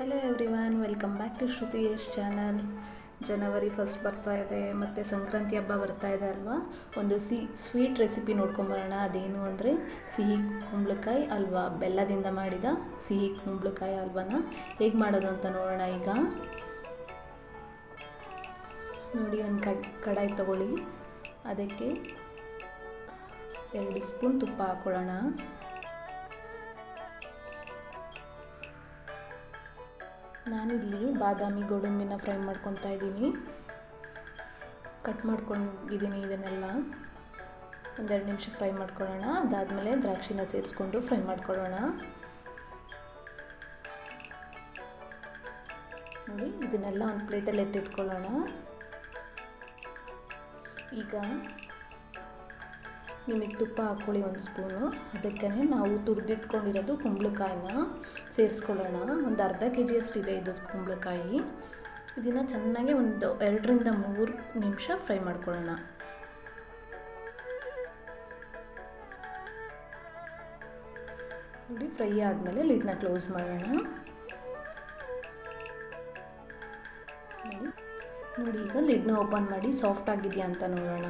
Hello everyone, welcome back to Shrutish channel. ಜನವರಿ 1 ಬರ್ತಾ ಇದೆ ಮತ್ತು ಸಂಕ್ರಾಂತಿ ಹಬ್ಬ ಬರ್ತಾ ಇದೆ ಅಲ್ವಾ. ಒಂದು ಸ್ವೀಟ್ ರೆಸಿಪಿ ನೋಡ್ಕೊಂಬರೋಣ. ಅದೇನು ಅಂದರೆ ಸಿಹಿ ಕುಂಬಳಕಾಯಿ ಹಲ್ವಾ, ಬೆಲ್ಲದಿಂದ ಮಾಡಿದ ಸಿಹಿ ಕುಂಬಳಕಾಯಿ ಹಲ್ವಾನ ಹೇಗೆ ಮಾಡೋದು ಅಂತ ನೋಡೋಣ. ಈಗ ನೋಡಿ, ಒಂದು ಕಡಾಯಿ ತಗೊಳ್ಳಿ. ಅದಕ್ಕೆ 2 ಸ್ಪೂನ್ ತುಪ್ಪ ಹಾಕ್ಕೊಳ್ಳೋಣ. ನಾನಿಲ್ಲಿ ಬಾದಾಮಿ ಗೋಡಂಬಿನ ಫ್ರೈ ಮಾಡ್ಕೊತಾ ಇದ್ದೀನಿ. ಕಟ್ ಮಾಡ್ಕೊಂಡಿದ್ದೀನಿ. ಇದನ್ನೆಲ್ಲ 1-2 ನಿಮಿಷ ಫ್ರೈ ಮಾಡ್ಕೊಳ್ಳೋಣ. ಅದಾದಮೇಲೆ ದ್ರಾಕ್ಷಿನ ಸೇರಿಸ್ಕೊಂಡು ಫ್ರೈ ಮಾಡ್ಕೊಳ್ಳೋಣ. ನೋಡಿ, ಇದನ್ನೆಲ್ಲ ಒಂದು ಪ್ಲೇಟಲ್ಲಿ ಎತ್ತಿಟ್ಕೊಳ್ಳೋಣ. ಈಗ ನಿಮಗೆ ತುಪ್ಪ ಹಾಕ್ಕೊಳ್ಳಿ 1 ಸ್ಪೂನು. ಅದಕ್ಕೆ ನಾವು ತುರಿದಿಟ್ಕೊಂಡಿರೋದು ಕುಂಬಳಕಾಯಿನ ಸೇರಿಸ್ಕೊಳ್ಳೋಣ. ಒಂದು ಅರ್ಧ kg ಅಷ್ಟಿದೆ ಇದು ಕುಂಬಳಕಾಯಿ. ಇದನ್ನು ಚೆನ್ನಾಗಿ ಒಂದು 2-3 ನಿಮಿಷ ಫ್ರೈ ಮಾಡ್ಕೊಳ್ಳೋಣ. ನೋಡಿ, ಫ್ರೈ ಆದಮೇಲೆ ಲಿಡ್ನ ಕ್ಲೋಸ್ ಮಾಡೋಣ. ನೋಡಿ, ಈಗ ಲಿಡ್ನ ಓಪನ್ ಮಾಡಿ ಸಾಫ್ಟ್ ಆಗಿದೆಯಾ ಅಂತ ನೋಡೋಣ.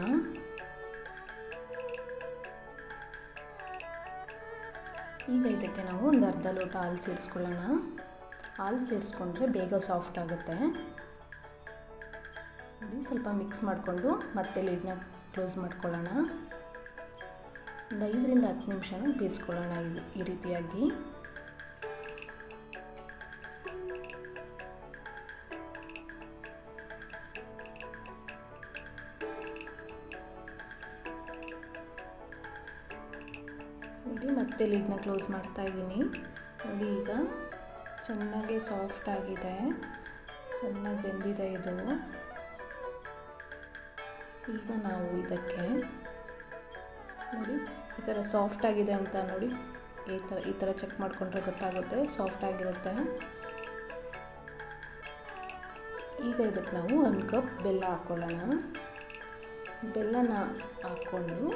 ಈಗ ಇದಕ್ಕೆ ನಾವು ಒಂದು ಅರ್ಧ ಲೋಟ ಹಾಲು ಸೇರಿಸ್ಕೊಳ್ಳೋಣ. ಹಾಲು ಸೇರಿಸ್ಕೊಂಡ್ರೆ ಬೇಗ ಸಾಫ್ಟ್ ಆಗುತ್ತೆ. ನೋಡಿ, ಸ್ವಲ್ಪ ಮಿಕ್ಸ್ ಮಾಡಿಕೊಂಡು ಮತ್ತೆ ಲಿಡ್ನ ಕ್ಲೋಸ್ ಮಾಡ್ಕೊಳ್ಳೋಣ. ಒಂದು 5-10 ನಿಮಿಷನ ಬೇಯಿಸ್ಕೊಳ್ಳೋಣ ಈ ರೀತಿಯಾಗಿ. ನೋಡಿ, ಮತ್ತೆ ಲಿಡ್ನ ಕ್ಲೋಸ್ ಮಾಡ್ತಾ ಇದ್ದೀನಿ. ನೋಡಿ, ಈಗ ಚೆನ್ನಾಗಿ ಸಾಫ್ಟ್ ಆಗಿದೆ, ಚೆನ್ನಾಗಿ ಬೆಂದಿದೆ ಇದು. ಈಗ ನಾವು ಇದಕ್ಕೆ ನೋಡಿ ಈ ಥರ ಸಾಫ್ಟ್ ಆಗಿದೆ ಅಂತ ನೋಡಿ, ಈ ಥರ ಚೆಕ್ ಮಾಡಿಕೊಂಡ್ರೆ ಗೊತ್ತಾಗುತ್ತೆ, ಸಾಫ್ಟ್ ಆಗಿರುತ್ತೆ. ಈಗ ಇದಕ್ಕೆ ನಾವು 1 ಕಪ್ ಬೆಲ್ಲ ಹಾಕ್ಕೊಳ್ಳೋಣ. ಬೆಲ್ಲನ ಹಾಕ್ಕೊಂಡು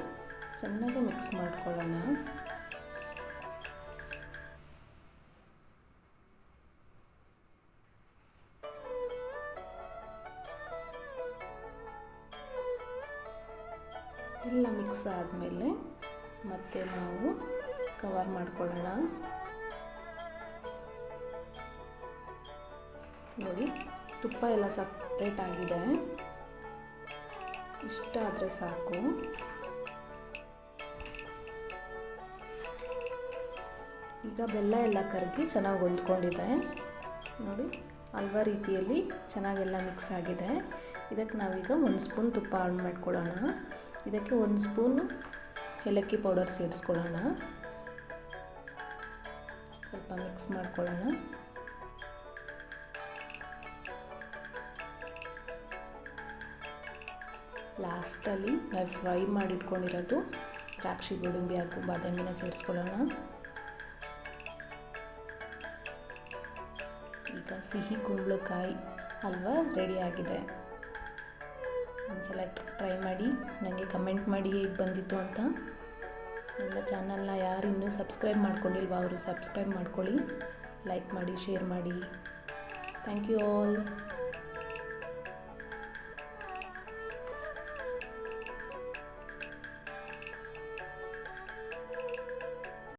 ಚೆನ್ನಾಗಿ ಮಿಕ್ಸ್ ಮಾಡ್ಕೊಳ್ಳೋಣ. ಎಲ್ಲ ಮಿಕ್ಸ್ ಆದಮೇಲೆ ಮತ್ತೆ ನಾವು ಕವರ್ ಮಾಡ್ಕೊಳ್ಳೋಣ. ನೋಡಿ, ತುಪ್ಪ ಎಲ್ಲ ಸಪ್ರೇಟ್ ಆಗಿದೆ. ಇಷ್ಟಾದರೆ ಸಾಕು. ಈಗ ಬೆಲ್ಲ ಎಲ್ಲ ಕರಗಿ ಚೆನ್ನಾಗಿ ಹೊಂದ್ಕೊಂಡಿದೆ. ನೋಡಿ, ಹಲ್ವಾ ರೀತಿಯಲ್ಲಿ ಚೆನ್ನಾಗೆಲ್ಲ ಮಿಕ್ಸ್ ಆಗಿದೆ. ಇದಕ್ಕೆ ನಾವೀಗ 1 ಸ್ಪೂನ್ ತುಪ್ಪ ಆಡ್ ಮಾಡ್ಕೊಳ್ಳೋಣ. ಇದಕ್ಕೆ 1 ಸ್ಪೂನು ಏಲಕ್ಕಿ ಪೌಡರ್ ಸೇರಿಸ್ಕೊಳ್ಳೋಣ. ಸ್ವಲ್ಪ ಮಿಕ್ಸ್ ಮಾಡ್ಕೊಳ್ಳೋಣ. ಲಾಸ್ಟಲ್ಲಿ ನಾವು ಫ್ರೈ ಮಾಡಿಟ್ಕೊಂಡಿರೋದು ದ್ರಾಕ್ಷಿ, ಗೋಡಂಬಿ ಹಾಗೂ ಬಾದಾಮಿನ ಸೇರಿಸ್ಕೊಳ್ಳೋಣ. ಈಗ ಸಿಹಿ ಕುಂಬಳಕಾಯಿ ಹಲ್ವಾ ರೆಡಿಯಾಗಿದೆ. ಒಂದ್ಸಲ ಟ್ರೈ ಮಾಡಿ, ನನಗೆ ಕಮೆಂಟ್ ಮಾಡಿ ಹೇಗೆ ಬಂದಿತ್ತು ಅಂತ. ನನ್ನ ಚಾನಲ್ನ ಯಾರು ಇನ್ನೂ ಸಬ್ಸ್ಕ್ರೈಬ್ ಮಾಡ್ಕೊಂಡಿಲ್ವ ಅವರು ಸಬ್ಸ್ಕ್ರೈಬ್ ಮಾಡ್ಕೊಳ್ಳಿ, ಲೈಕ್ ಮಾಡಿ, ಶೇರ್ ಮಾಡಿ. Thank you all.